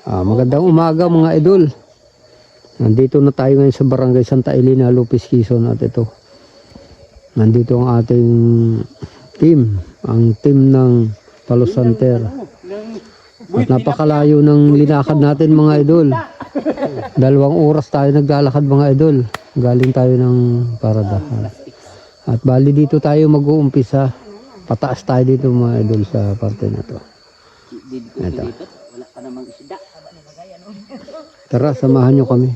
Magandang umaga mga idol. Nandito na tayo ngayon sa Barangay Santa Elena, Lopez, Quezon. At ito, nandito ang ating team. Ang team ng Palos Santer. At napakalayo ng linakad natin mga idol. 2 oras tayo naglalakad mga idol. Galing tayo ng Paradahan. At bali dito tayo mag-uumpisa. Pataas tayo dito mga idol sa parte na to. Ito. Wala pa namang isda. Tara, samahan nyo kami.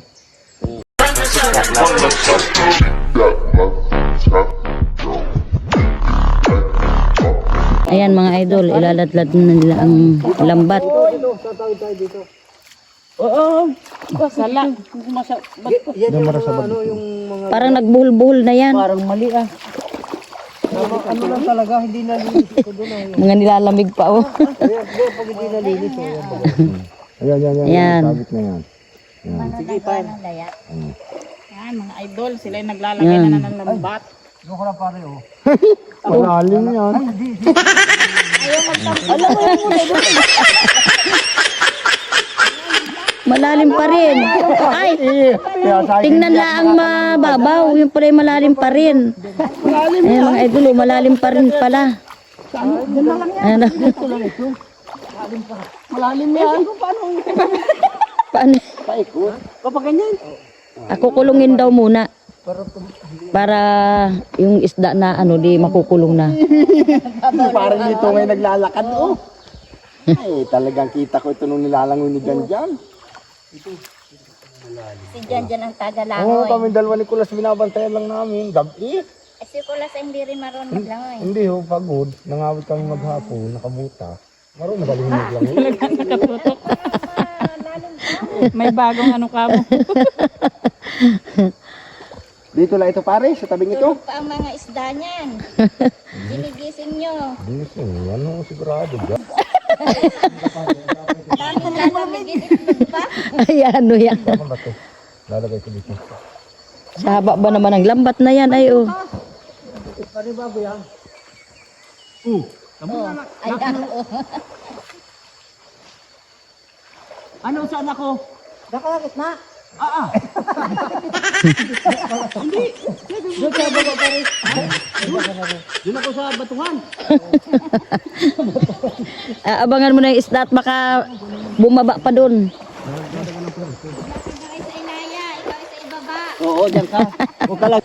Ayan mga idol, ilalatlat na nila ang lambat. Oo. Sala. Parang nagbuhol-buhol na yan. Parang mali ah. Ano lang talaga, hindi nalinis ko doon. Mga nilalamig pa oh. Pag hindi nalinis. Ayan. Sabit na yan. Sige pa. Yan mga idol, sila yung naglalagay na ng lambat. Doon ko na pare oh. Malalim yan. Alam mo yung malalim pa rin. Ay, tingnan lang mababaw. Yung pala yung malalim pa rin. Ayan mga idol, oh, malalim pa rin pala. Ayan. Malalim yan. Paano? Paikot. Kapag ganyan. Ako kulungin daw muna. Para yung isda na ano di makukulong na. Parang dito ngayon naglalakad oh. Ay, talagang kita ko ito nung nilalangoy ni Janjan. Si Janjan ang tagalangoy. Oo, kami dalawa ni Kulas binabantayan lang namin. Gabi. Si Kulas ay hindi rin marunong maglangoy. Hindi ho, pagod. Nangawit kami maghapon, nakabuta. Marunong magaling maglangoy. Talagang nakatutok. May bagong ano ka mo. Dito lang ito pare, sa tabing ito. Tulog pa ang mga isda niyan. Ginigising nyo. Gising, ano sigurado ba? Dami lalamigin itlog pa. Ay ano yan. Ano ba ito? Lalagay ko dito. Sa haba ba naman ang lambat na yan ay oh. Ay, ako. Ano saan ako? Nakalakit na. Doon sa baba pare. Doon ako sa batuhan. Abangan mo na yung isda at baka bumaba pa dun. Ikaw ay sa inaya, ikaw ay sa ibaba. Oo, diyan ka. Huwag ka lang.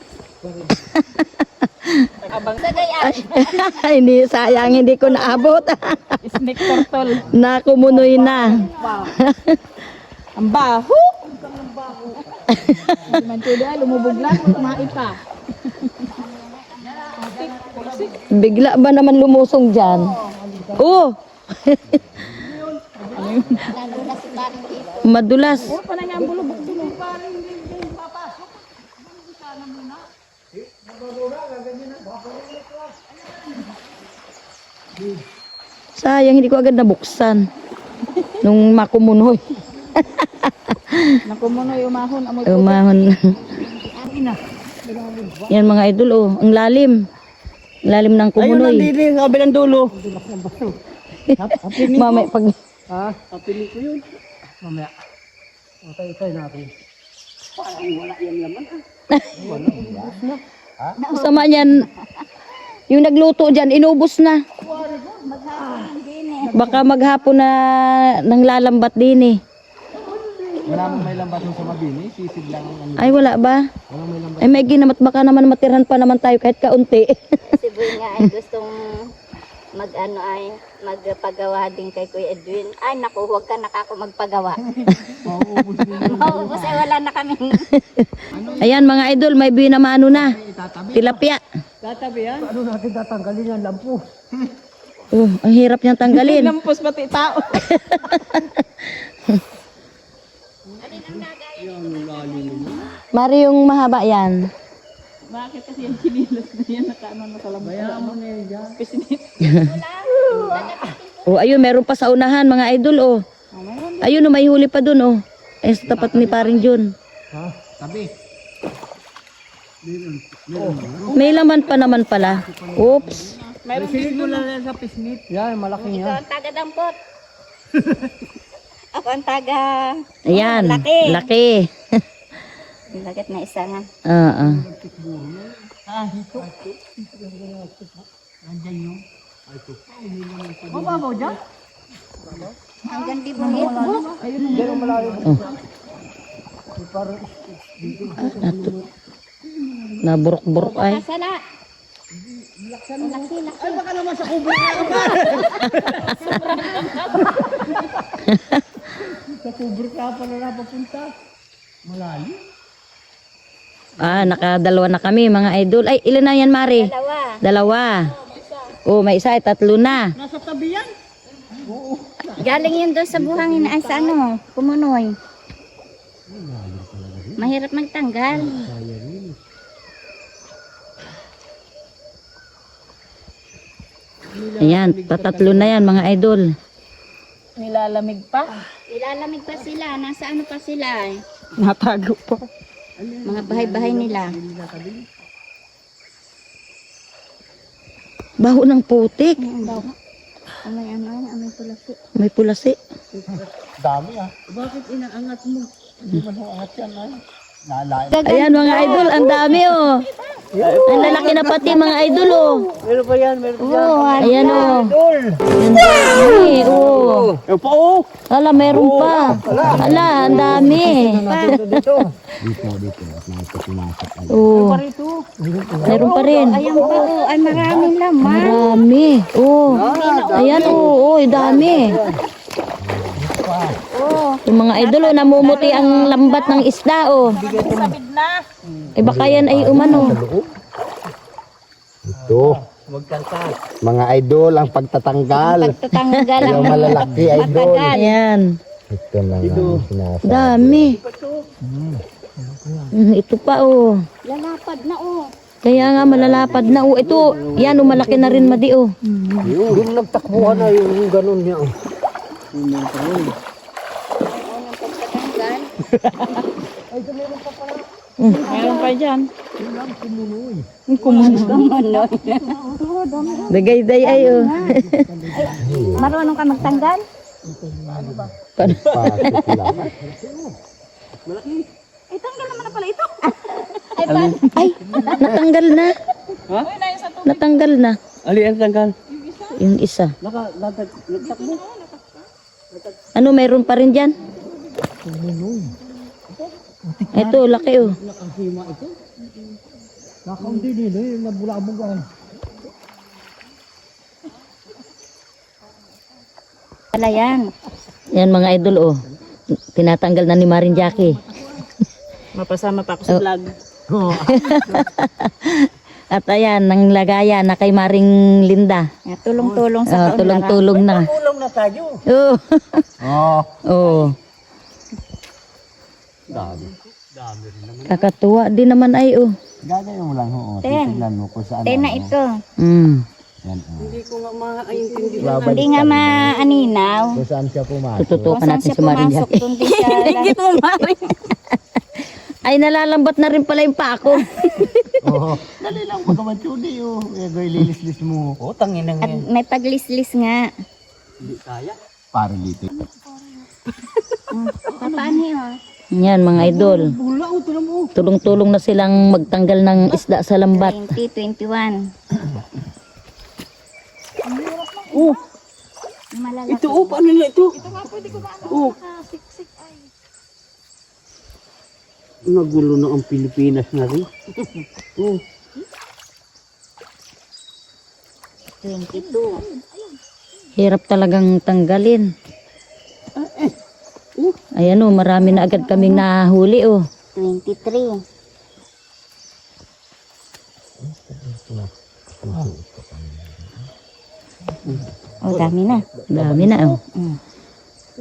Sa gayaan. Hindi sayang hindi ko naabot. Snake turtle. Nakumunoy na. Ang baho. Mantuda, lumubog lang, kumain pa. Bigla ba naman lumusong dyan? Oh! Nadulas si parang ito. Madulas. Pa na nga ang bulubog dun. Sayang hindi ko agad nabuksan. Nung makumunoy. Nakumunoy, umahon, amoy Umahon. Yan mga idol oh. Ang lalim. Lalim ng kumunoy. Ayun, sa kabilang dulo. Mamaya pag... Ha? Kapili ko yun. Mamaya. Matay natin. Parang wala yung laman ah. Sama niyan. Yung nagluto dyan, inubos na. Baka maghapon na nang lalambat din eh. Wala mong may lambat sa mabini, sisid lang ang Ay wala ba? wala may lambat. Ay may ginamat baka naman matirhan pa naman tayo kahit kaunti. Si Boy nga ay gustong magpagawa din kay Kuya Edwin. Ay naku, huwag ka nakako magpagawa. Mauubos ay wala na kaming. Ayan mga idol, may binamano na. Tilapia. Tatabi yan? Ano natin tatanggalin yan? Lampu. Ang hirap niyang tanggalin. Lampos pati tao. Mari yung mahaba yan. Bakit kasi yung chinilas na yan nakaano na sa lambat? Bayaan mo na yan dyan. Pisinit. Ayun, meron pa sa unahan mga idol oh. Ayun may huli pa dun oh. Ay sa tapat ni paring Jun. Ha? Tabi. May laman pa naman pala. Oops. Meron din mo lang yan sa pisnit. Yan, malaki Ikaw yan. ang tagadampot. Ako ang taga. Ayan, Laki. laki. Lagat na isa nga. Oo. Hanggang di bungit. Naburok-burok ay. Sala. Laki, laki. Ah, nakadalawa na kami mga idol. Ay, ilan na yan, Mari? Dalawa. Dalawa. Oh, may isa ay tatlo na. Galing yun doon sa buhangin ay sa ano, Kumunoy. Mahirap magtanggal. Ayan, tatatlo na yan mga idol. Ilalamig pa sila. Nasa ano pa sila eh. Natago pa. Mga bahay-bahay nila. Baho ng putik. Ang daw. Amay ano, amay pulasi. May pulasi. Dami ah. Bakit inaangat mo? Hindi man angat yan ay. Nalain. Ayan mga idol, ang dami oh. Ang lalaki na pati mga idol oh. Meron pa yan, meron pa yan. Oh, ayan oh. Idol! Ang dami oh. Yung pa oh. Hala, meron pa. Hala, ang dami. Dito. Oh, meron pa rin. Ayan pa oh, ay maraming laman. Marami. Oh. Ayan oh, oh, dami. Yung mga idol oh, namumuti ang lambat ng isda oh. Eh baka yan ay umano. Ito. Mga idol, ang pagtatanggal. Pagtatanggal ang Yung malalaki idol. Ayan. Ito lang ang sinasabi. Dami. Ito pa oh. lalapad na oh. Kaya nga malalapad na oh. Ito, yan oh, malaki na rin madi oh. Yung nagtakbuhan na yung ganun niya. Oh. Meron pa dyan. Dagay-day ay oh. Marunong ka magtanggal? Pasok sila. Ay, tanggal naman na pala ito. Ay, natanggal na. Ha? Natanggal na. Ali, ang tanggal. Yung isa. Nagtakbo. Ano, mayroon pa rin dyan? Ito, laki oh. Kakaunti din eh, nabulabog ay. Pala yan. Yan mga idol oh. Tinatanggal na ni Marin Jackie. Mapasama pa ako sa vlog. At ayan, nang lagayan na kay Maring Linda. Tulong-tulong sa Tulong-tulong na. Tulong na tayo. Oh. Oh. Oh. Kakatuwa din naman ay oh. Gagawin mo lang ho. Ten. Titignan mo kung saan. Tena ito. Yan, oh. Hindi ko nga makaintindi. Hindi nga maaninaw. Kung saan siya pumasok. Tututukan Kung saan natin siya si Marin pumasok, Jackie. doon din siya. Hindi mo marin. Ay, nalalambat na rin pala yung pako. Oo. Dali lang, huwag ka matuli oh. Lilis-lis mo. Oh, tangin na At may paglislis nga. Hindi kaya. Para dito. Paano yun? Yan mga idol. Tulong-tulong na silang magtanggal ng isda sa lambat. 2021. Oh, Malalaki. ito oh, paano na ito? Oh. Nagulo na ang Pilipinas na rin. Oh. 22. Hirap talagang tanggalin. Ayan oh, marami na agad kaming nahuli oh. 23. Oh, dami na. Dami na oh.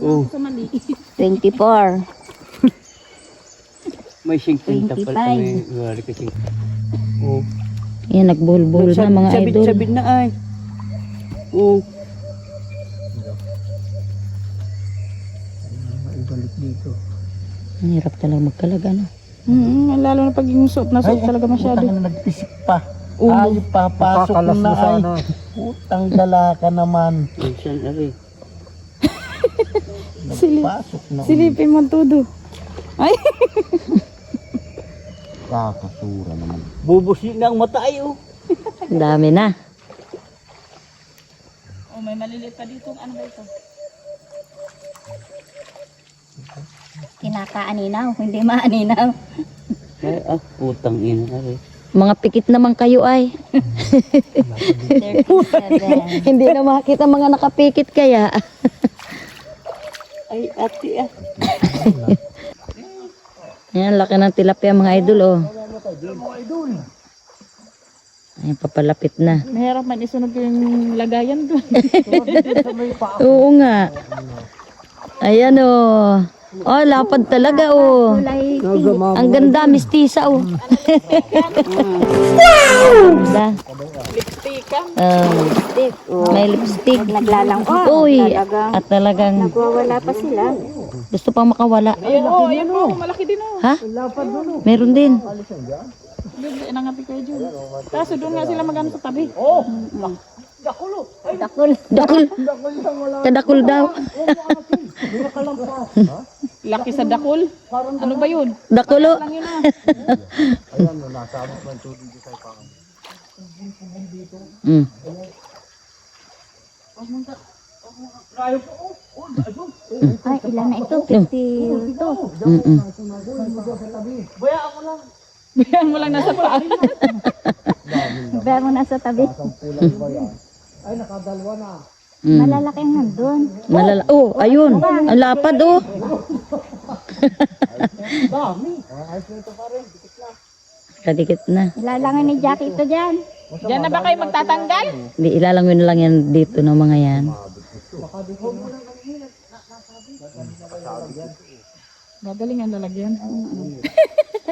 Oh, 24. may 50 pala. May wala kasi. Oh. Yan, nagbuhol-buhol na mga idol. Sabit na ay. Oh. Ang hirap talaga magkalaga no. Lalo na pag yung suot na suot talaga masyado. Utang na nagpisik pa. Ay, papasok na ay. Utang dala ka naman. Minsan ari. Pasok na. Silipin mo todo. Ay. Kakasura naman. Bubusin na ang mata ay oh. Dami na. Oh, may maliliit pa dito. Ano ba ito? Kinakaaninaw, hindi maaninaw. Ay, putang ina ay. Mga pikit naman kayo ay. Hindi na makita mga nakapikit kaya. Ay, ate Ayan, laki ng tilapia mga idol oh. Ayan, papalapit na. Mahirap man isunog yung lagayan doon. Oo nga. Ayan oh. Oh, lapad talaga oh. Ang ganda, mistisa oh. Ganda. Lipstick. May lipstick. Naglalang. Uy, at talagang Wala pa sila. gusto pang makawala. Ayun po. Malaki din oh. Ha? Meron din. Doon, nangapi kayo dyan. Kaso doon nga sila magano sa tabi. Dakul. Kadakul daw. Laki sa dakol. Ano ba yun? Dakulo. Lang yun ah. Mm. Ay, ilan na ito? 52. Mm-mm. Bayan mo lang nasa paa. Bayan mo nasa tabi. Mm. Malalaki ang nandun. Oh, ayun. Ang lapad oh. Kadikit na. Ilalangan ni Jackie ito dyan. Diyan na ba kayo magtatanggal? Hindi, ilalangoy na lang yan dito ng mga yan. Magaling ang lalagyan.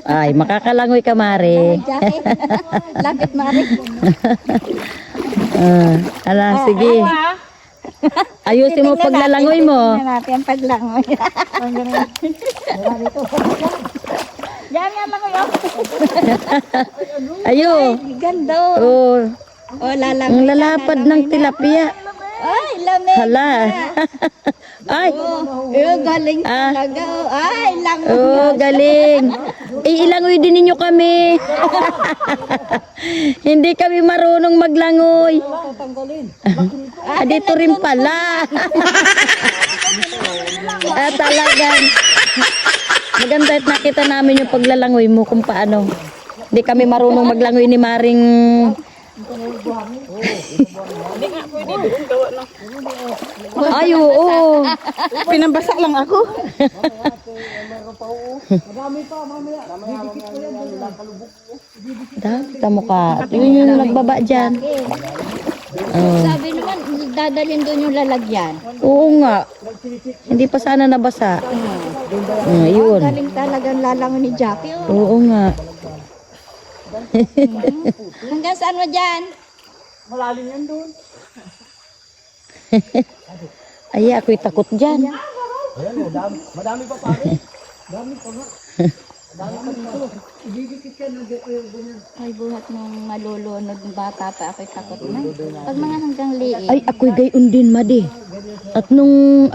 Ay, makakalangoy ka, Mare. Lapit mari. Ala, sige. Ayusin mo paglalangoy mo. Natin ang paglangoy. Yan nga lang kayo. Ayo. Ganda. Oh, Oh, lalangoy. ang lalapad ng tilapia. Ay, lamig. Hala. Ay. Galing talaga. Ay, langoy. Oh, galing. Ilangoy din ninyo kami. Hindi kami marunong maglangoy. Dito rin pala. Talagang. Maganda at nakita namin yung paglalangoy mo kung paano. Hindi kami marunong maglangoy ni Maring. Ay, oo. Pinambasa lang ako. Dami ka mukha. Yun yung nagbaba dyan. Sabi naman, dadalhin doon yung lalagyan. Oo nga. Hindi pa sana nabasa. Yun. Galing talagang lalangoy ni Jackie. Oh. Oo nga. Hanggang saan mo dyan? Ay, ako'y takot dyan. Madami pa pare. Ay, buhat ng malulunod ng bata pa ako'y takot na. Pag mga hanggang liit. Ay, ako'y gayon din, Madi. At nung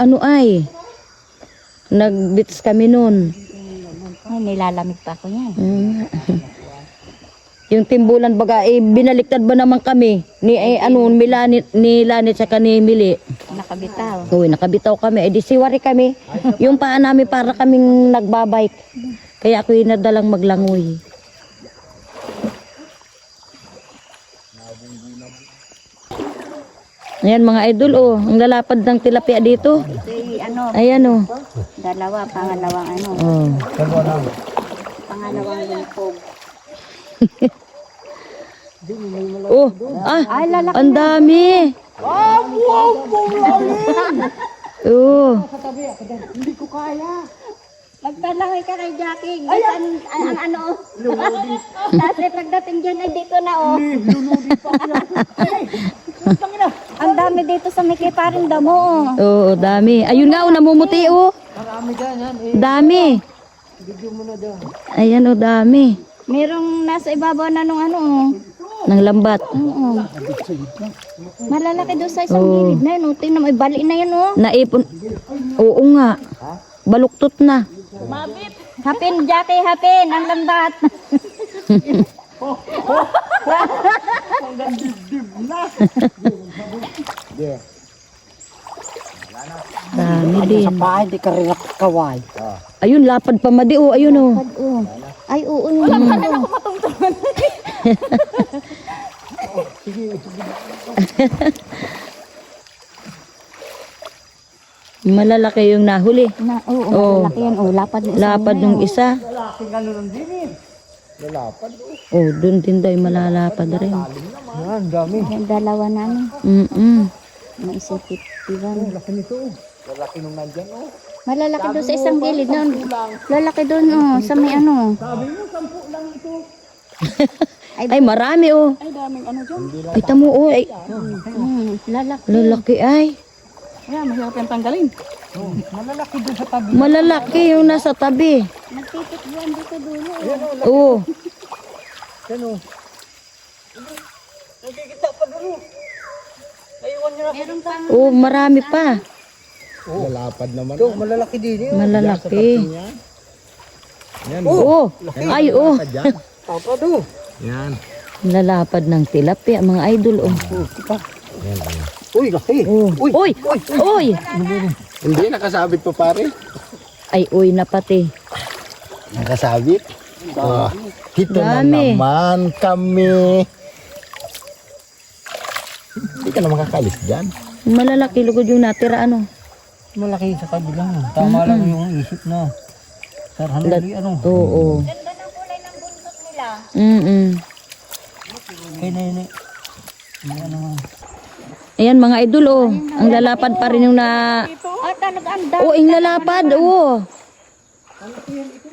nagbits kami nun. Ay, nilalamig pa ako yan. Yung timbulan baga, binaliktad ba naman kami ni Lanit sa ni Mili. Nakabitaw. Uy, nakabitaw kami. Di siwari kami. Yung paa namin para kaming nagbabike. Kaya ako'y nadalang maglangoy. Ayan mga idol, oh. Ang lalapad ng tilapia dito. Ayan, oh. Dalawa, pangalawang Oh. pangalawang lingkog. Oh, ang dami. Oh. Magpalangoy ka kay Jackie. Ang ano. Kasi pagdating dyan ay dito na oh. Ang dami dito sa may kiparing damo oh. Oo, dami. Ayun nga, oh, namumuti, oh. Dami. Ayan, oh, dami. Merong nasa ibabaw na nung ano oh. Ng lambat. Oo. Malalaki doon sa isang gilid na yun. Oh. Tingnan mo, may bali na yan oh. Naipon. Oo nga. Baluktot na. Hapin, Jackie, hapin. Ang lambat. Dami din. Sa pahay, di ka rin kaway. Ayun, lapad pa madi. Oh, ayun oh. Oh. Ay, oo. Wala pa rin ako matungtungan. Malalaki yung nahuli. Na, oo, Oh. malaki yan. Oh, lapad na isa. Lapad nung isa. Oh, dun din daw yung malalapad rin. Yung dalawa namin. May isipit. Diba? Lalaki nung nandyan, oh. Malalaki doon sa isang gilid. No? Lalaki doon, oh, sa may ano. Ay, marami oh. Ay, daming ano dyan. Ay, tamo oh. Ay, Lalaki. lalaki ay. Ayan, mahirap yung tanggalin. Malalaki yung nasa tabi. Nagtipit yan dito dulo. Oo. Meron pang Oh, marami pa. Lalapad naman. Malalaki din yun. Malalaki. Yan, Oo. Ay, oh. Papa do. yan. Lalapad ng tilapia, mga idol. Oh. Uy, laki. Oh. Uy! Uy! Hindi, nakasabit pa pare. Ay, uy na pati. Nakasabit? Ito na Dami. naman kami. Hindi ka na makakalis dyan. Malalaki lugod yung natira, ano. Malaki sa kabila. Tama lang yung isip na. Sarhanali, ano. Oo. ganda ng kulay ng buntot nila. Kaya na yun eh. Ano nga. Ayan, mga idol, oh. Ang lalapad pa rin yung na... Oh, talagang dami. Oh, yung lalapad, oh.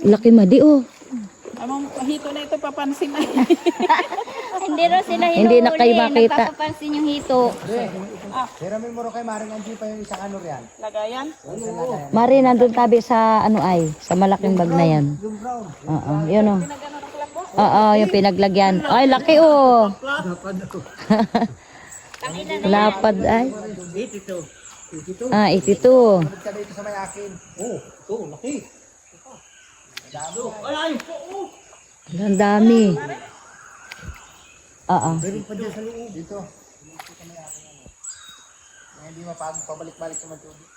Laki madi, oh. Amang hito na ito papansin ay. Hindi raw sila hinuhuli. Hindi na kayo makita. Nagpapapansin yung hito. Pero may muro kay Maring Angie pa yung isang ano riyan. Lagayan. Mari, nandun tabi sa ano ay, sa malaking bag na yan. Oo, yun oh. Oo, yung pinaglagyan. Ay, laki oh. Lapad ay. 82. Ah, 82. Ka dito sa may akin. Laki. Ang dami. Oo. Dito. Hindi mapagod pabalik-balik naman tubig.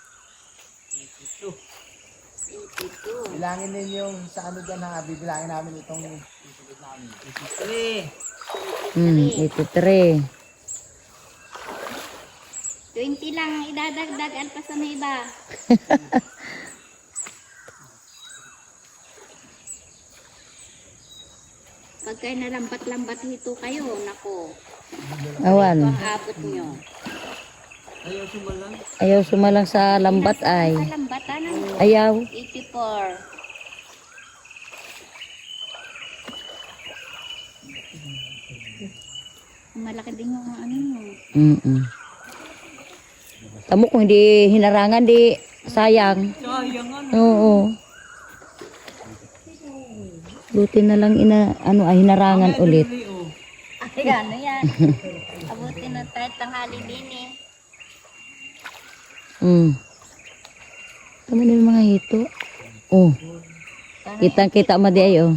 Bilangin din yung sa ano dyan ha, bibilangin namin itong isubig namin. 83. 20 lang ang idadagdag. Alpas na iba. Pagka nalambat-lambat hito kayo, nako. Awan. Abot nyo. Ayaw sumalang sa lambat ay. Kalambatan ng Ayaw. 84. Malaki din yung ano yun. Tamo kung hindi hinarangan, di sayang. Oo. Buti na lang hinarangan ulit. Ay, ano yan? Abutin na tayo tanghali din eh. Tama na yung mga hito. Oh. Kitang-kita mo di ay, oh.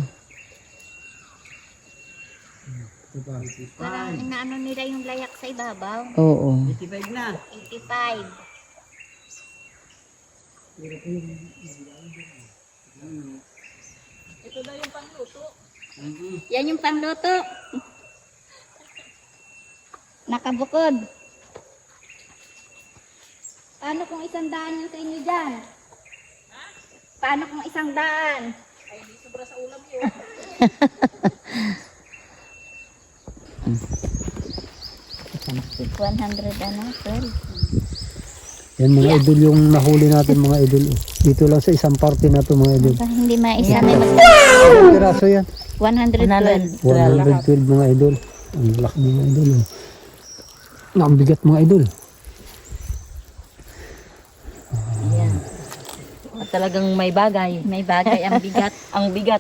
Parang inaano nila yung layak sa ibabaw. Oo. 85 na. 85. Ito na yung pangluto. Yan yung pangluto. Nakabukod. Paano kung 100 yung sa inyo dyan? Paano kung 100? Ay, di sobra sa ulam yun. Yan mga idol yung nahuli natin mga idol. Dito lang sa isang party na to mga idol. Hindi maisa na mas Ilang piraso yan? 112. 112 mga idol. Ang laki mga idol. Ang bigat mga idol. At talagang may bagay. May bagay ang bigat. Ang bigat.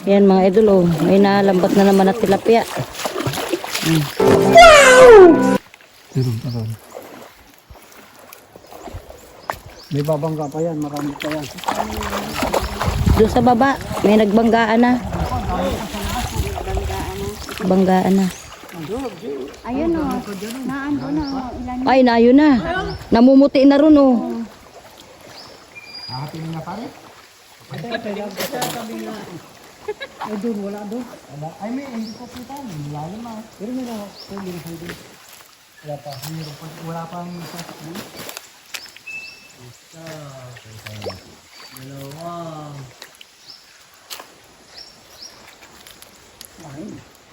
Yan mga idol, oh. May nalambat na naman na tilapia. Meron. May babangga pa yan, marami pa yan. Doon sa baba, may nagbanggaan na. Banggaan na. Ayun o. Naando na o. Ilan Ay, nayo na. Namumuti na ron oh.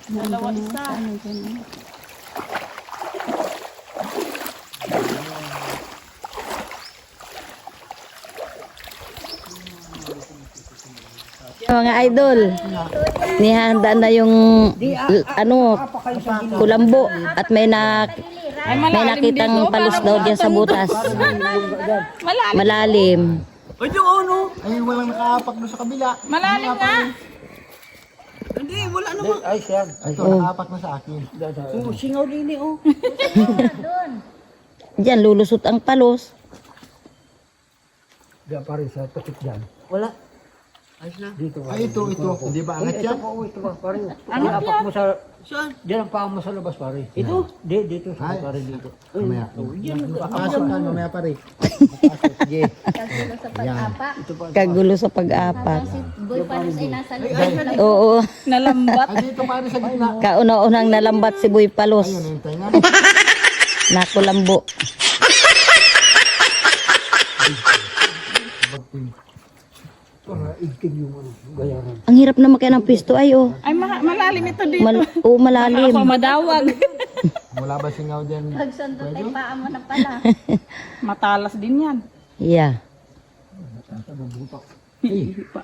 Dalawa isa. Mga idol, nihanda na yung kulambo at may nakitang palos daw diyan sa butas. Malalim. Ay, yung ano? Ay, walang nakaapak doon sa kabila. Malalim nga. Hindi, wala naman. Ay, siya. Ay, ito, nakaapak na sa akin. Singaw din eh, oh. Diyan lulusot ang palos. Diyan pa rin sa tukit dyan. Wala. Ayos na. Dito ba? Ay, ito. Hindi ba angat yan? Ito ba pare? Apak mo sa... Saan? Diyan ang paa mo sa labas pare. Ito? Dito sa Ay. pare dito. Mamaya. Papasok ka, mamaya pa rin. Sige. kagulo sa pag-apa. Kagulo sa pag-apat. Si Boy Palos ay nasa likod. Oo, Nalambat. Ay, dito pa rin sa gitna. kauna-unang nalambat si Boy Palos. Ayun, hintay nga. Nakulambo. Para igting yung gayaran. Ang hirap na makaya ng pisto ay oh. Ay, malalim ito dito. Malalim. Ako madawag. Wala ba singaw dyan? Pag sundot ay paa mo na pala. Matalas din yan. Yeah.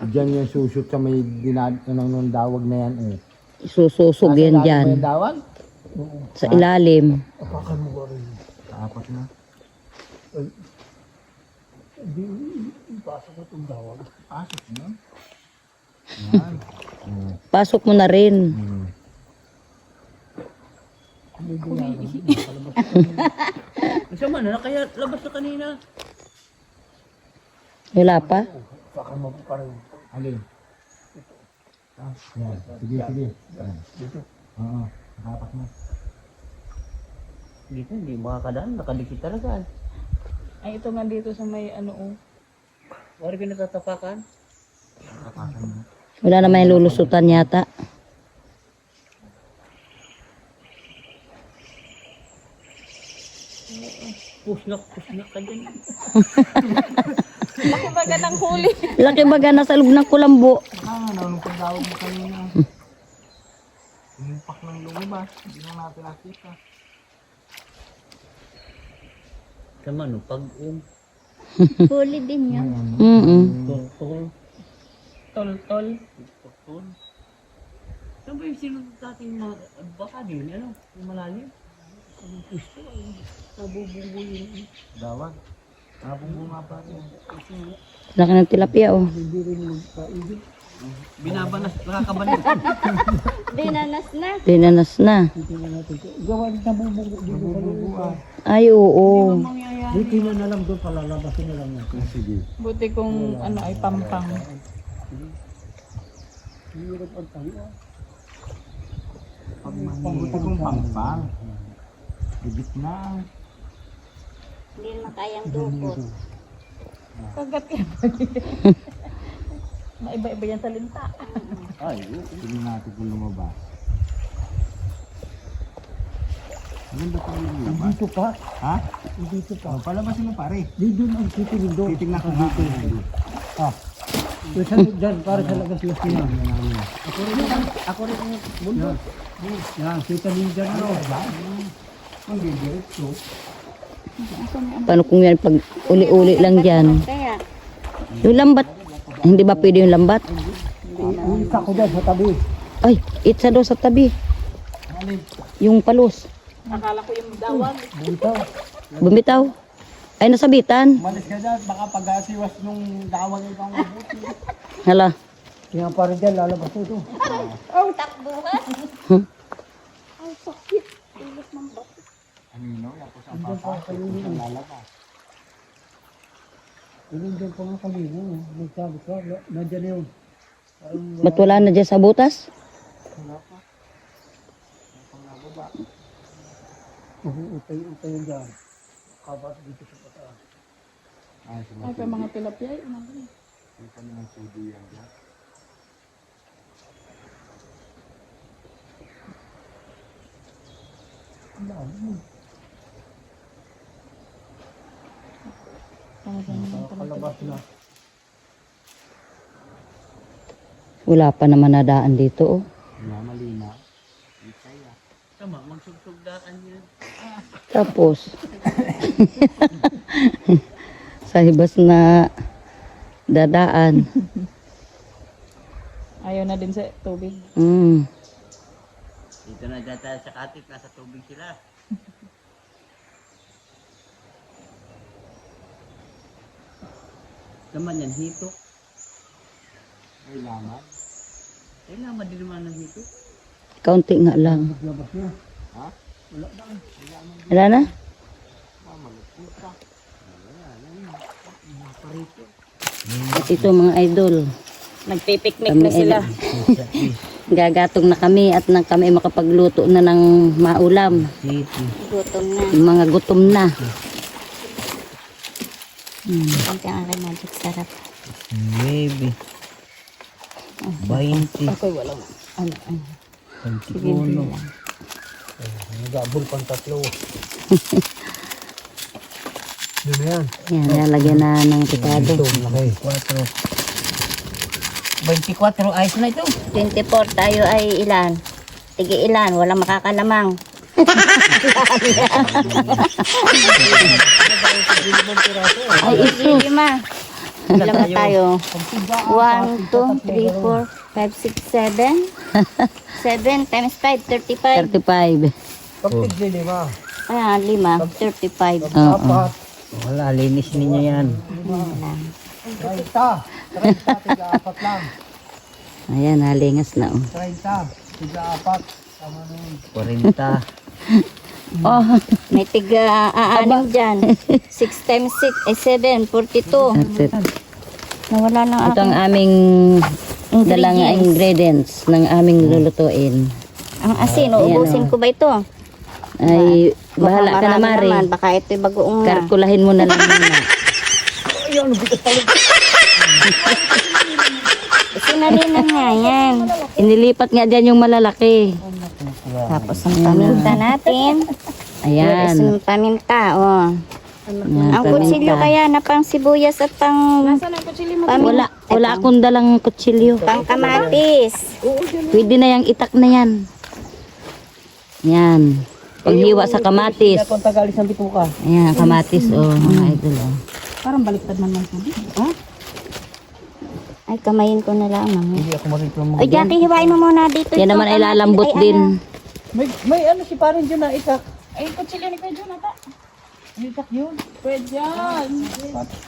Diyan yung susut sa may nung dawag na yan eh. Sususog yan May dyan. dawag? Sa ilalim. Apakan mo ba rin? Kaapak na. Ipasok mo itong dawag. Pasok na. Yan. Pasok mo na rin. Isa man na, kaya labas na kanina. Wala pa? Apakan mo pa rin. Alin? Yan. Sige. Yan. Oo. Kaapak na. Dito, hindi makakadaan. Nakadikit talaga. Ay, ito nga dito sa may ano oh. Wala pinatatapakan. Wala naman yung lulusutan yata. Pusnak ka dyan. Laki baga ng huli. Laki baga nasa loob ng kulambo. Nung pagdawag mo kanina. Umpak ng lumabas. Hindi na natin nakita. Tama no, pag Huli din yun. tol. Tol-tol. Saan ba yung sinunod natin mga baka din? Ano? Yung malalim? Ang pusto ay nabubunggo yun. Dawag. Nabunga pa rin. Laki ng tilapia oh. Binabanas, nakakabanas. Dinanas na. Dinanas na. Gawan na bubungo. Ay oo. Dito na lang doon, palalabasin na lang natin. Sige. Buti kung ano ay pampang. Pagbuti kong pangpang. Ibit na. Hindi naman kayang dukot. Kagat yan. Maiba-iba yan sa linta. Ay, hindi natin kung lumabas. Maganda pa yung lumabas. Dito pa. Ha? Dito pa. Oh, palabasin mo pare. Dito ang titingin doon. Titignan ko nga. Yung sa dyan, para sa labas-labas niya. Ako rin ang mundo. Yan, kita niyo dyan. Ang diretso. Paano kung yan pag uli-uli lang dyan? Kaya, Yung lambat. Hindi ba pwede yung lambat? Isa ko dyan sa tabi. Ay, itsa daw sa tabi. Yung palos. Akala ko yung dawag. Bumitaw. Ay, nasabitan. Malis ka dyan, baka pag-asiwas nung dawag ikaw mabuti. Hala. Yan pa rin dyan, lalabas ito. oh, takbuhan. Ang sakit. Anino, ako sa papa, sa lalabas. Doon pa nga kanina. Nagsabi ka. Nandiyan yun. Ba't wala na dyan sa butas? Utay yun dyan. Kabat dito sa pataas. Ay, pa mga tilapia. Ay, pa naman sudi yan dyan. Kalabas na. Wala pa naman nadaan dito, oh. Malinaw. Tama, magsugsugdaan yan. Tapos, sa hibas na dadaan. Ayaw na din sa tubig. Mm. Dito na dyan tayo sa katik. Nasa tubig sila. Naman yan, hito. Ay, laman. Kailangan din naman ng hito. Kaunti nga lang. Ha? Wala na? At ito mga idol, Nagpipiknik na sila. gagatong na kami at nang kami makapagluto na ng maulam. Gutom na. Yung mga gutom na. Ang aking magic sarap. Maybe. 20. Ako'y walang. Ano. 21. Nagabol pang tatlo. Yun na yan. Yan, lalagyan na ng pikado. 24 ayos na ito. 24 tayo ay ilan? Tige ilan? Walang makakalamang. Ay, iso. Lima. Ilan ba tayo? 1, 2, 3, 4, 5, 6, 7. 7 times 5, 35. 35. Pagtigli lima. Ayan, 5, 35. Oo. Wala, linis ninyo yan. 30. 30, lang. Ayan, halingas na. Oh. 30, 4. Tama na yun. 40. Oh, May tiga aanim dyan. 6 times 6 ay 7, 42. that's it. Nawala ng Ito ang aking aming dalang ingredients ng aming lulutuin. ang asin. Uubusin ko ba ito? Ay, Baka bahala ka na, marami Mari. naman. Baka ito'y bagoong na. Karkulahin mo na lang muna. Sinalinan nga yan. Inilipat nga dyan yung malalaki. Tapos ang paminta natin. Ayan. Ang paminta, oh. Yan, Ang kutsilyo paminta. kaya na pang sibuyas at pang Wala akong dalang kutsilyo. pang kamatis. Pwede na yung itak na yan. Yan. Paghiwa sa kamatis. Kung tagalis ng bituka. Ayan, kamatis, oh, mga idol, oh. Parang baliktad naman sa Ay, kamayin ko na lang. Hindi ako marito mo. Ay, Jackie, hiwain mo muna dito. Yan itong naman ay kamatis. lalambot Ay, din. May ano si parang dyan na itak. Ay, kutsilyo ni Kuya Jonathan. Itak yun. Pwede yan.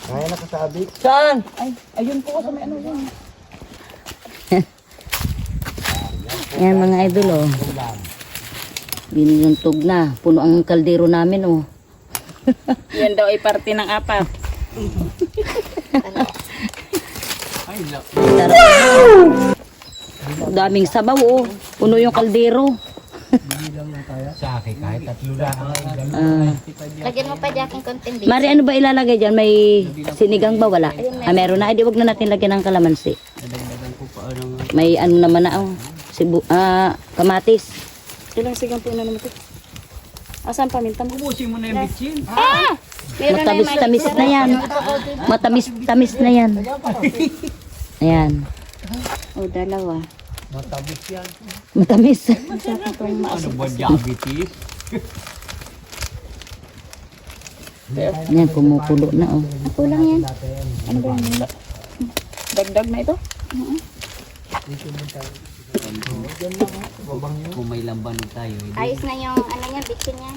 Kaya nakasabi. Saan? Ay, ayun po sa may ano yun. Yan mga idol, oh. Binuntog na. Puno ang kaldero namin, oh. Yan daw ay parte ng apat. Sarap. Daming sabaw, oh. Puno yung kaldero. Sa akin, kahit tatlo lang. Ah. Lagyan mo pa, Jackie, konting bit. Mari, ano ba ilalagay dyan? May sinigang ba? Wala. Meron na. Ay, di wag na natin lagyan ng kalamansi. May ano naman na, oh. Kamatis. Ilang sigang po na naman ito. Asan paminta mo? Ubusin mo na yung bitchin. Meron na yung Matamis-tamis na yan. Matamis-tamis na yan. Ayan. O, dalawa. Matamis. Ano ba diabetes? Ayan, kumukulo na, oh. Kulang yan. Ano ba yun? Dagdag na ito? Kung may lamban tayo. Ayos na yung, ano niya, bitchin niya.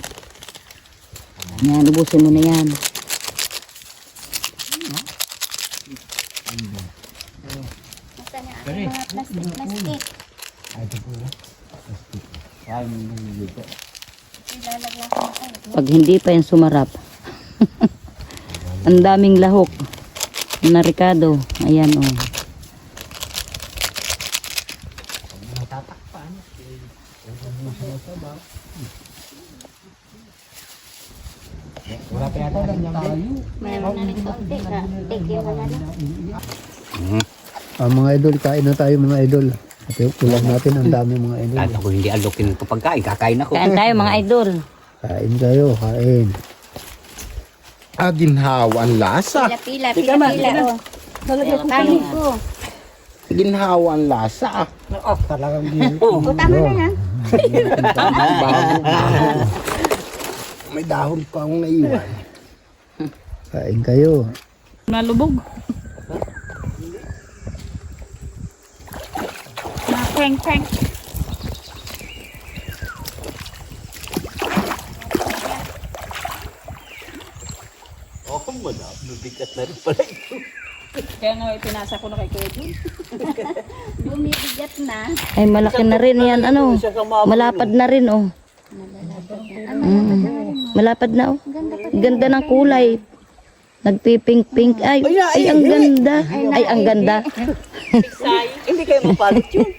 Ayan, ubusin mo na yan. Basta niya aking mga plastic. Kaya mo nang dito. Pag hindi pa yan sumarap. Ang daming lahok na Ricardo. Ayan oh. Meron na rin konti. Take yun na lang. Mga idol, kain na tayo mga idol. At yung ulam natin, ang dami mga idol. Kahit ako hindi alokin ko pagkain, kakain ako. Kain tayo mga idol. Kain kayo, kain. Ginhawa ang lasa. Pila. Oh. Kanin ko. Ginhawa ang lasa. O, tama na yan. May dahon pa akong naiwan. Kain kayo. Nalubog. Prank. Kaya nga pinasa ko na kay Kuya Jun. Bumibigat na. Ay malaki na rin yan ano. Malapad na rin oh. Malapad na oh. Ganda ng kulay. Nagpipink-pink. Ay ang ganda. Ay ang ganda. Hindi kayo mapalit yun.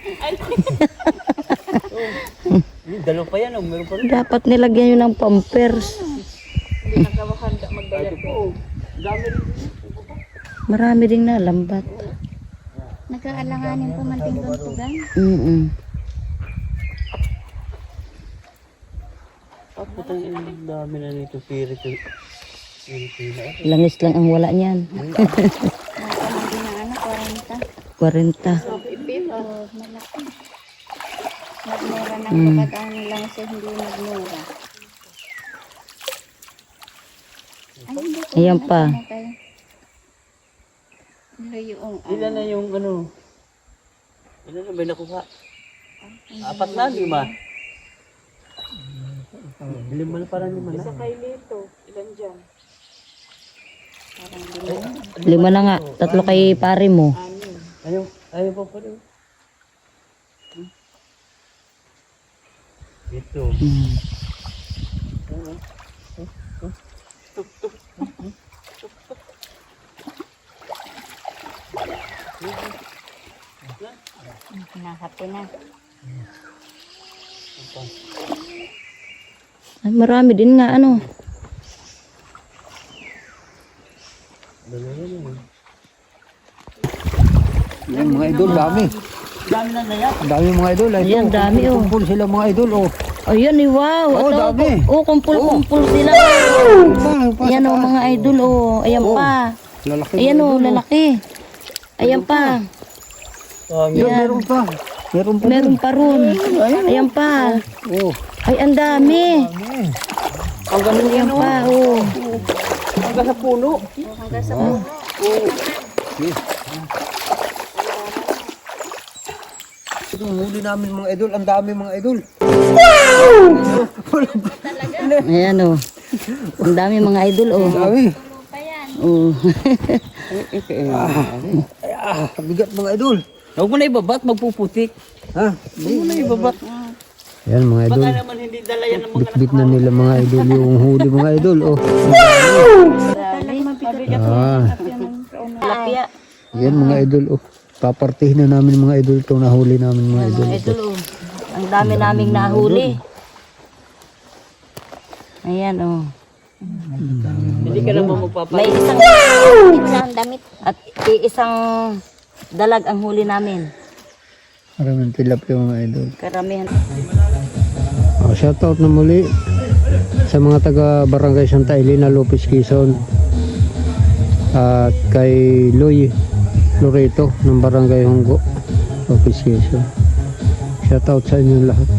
Dalawa pa yan, meron pa rin. Dapat nilagyan yun ng pampers. Marami ding nalambat. Nagkaalanganin po man tinggan-tugan. Ang dami na nito spirit. Langis lang ang wala niyan. Hindi na ano, 40. 40. Malaki. Nagmura ng kapag ano lang siya, hindi nagmura. Ay, hindi ko Ayan pa. yung Ilan na yung ano? Ilan na ba nakuha? 4 na, 5. 5 na parang 5 na. Isa kay Lito. Ilan dyan? 5 na nga. 3 kay pare mo. Ayaw pa pa rin. Ito. Nakati na. Ay, marami din nga ano. Yan mga idol, dami. Ang dami mga idol. Ay, Ayan, dami oh. kumpul sila mga idol. Oh. Ayan eh, wow. Oh, Ito, dami. oh, kumpul-kumpul sila. Ayan oh, mga idol oh. Ayan pa. Lalaki. Ayan oh, lalaki. Ayan pa. Yan, meron pa. Meron pa. Meron pa ron. Ayan pa. Oh. Ay, ang dami. Ang ganun yan pa, oh. Hanggang sa puno. Hanggang sa Ito, huli namin mga idol. Ang dami mga idol. Ayan oh. Ang dami mga idol oh. Dami. Oh. Bigat mga idol. Huwag mo na ibabat, magpuputik. Ha? Huwag mo na ibabat. Yan mga idol. Baka naman hindi dala yan ng mga Bit na nila mga idol yung huli mga idol. Oh. Lapia. Yan mga idol. Oh. Papartihin na namin mga idol itong nahuli namin mga idol. Idol oh. Ang dami naming nahuli. Ayan oh. Hindi ka naman magpapalit. May isang Ang damit. at isang dalag ang huli namin. Maraming tilapia mga idol. Karamihan. Oh, shoutout na muli sa mga taga Barangay Santa Elena, Lopez, Quezon. At kay Loreto ng Barangay Honggo, Lopez, Quezon. Shoutout sa inyo lahat.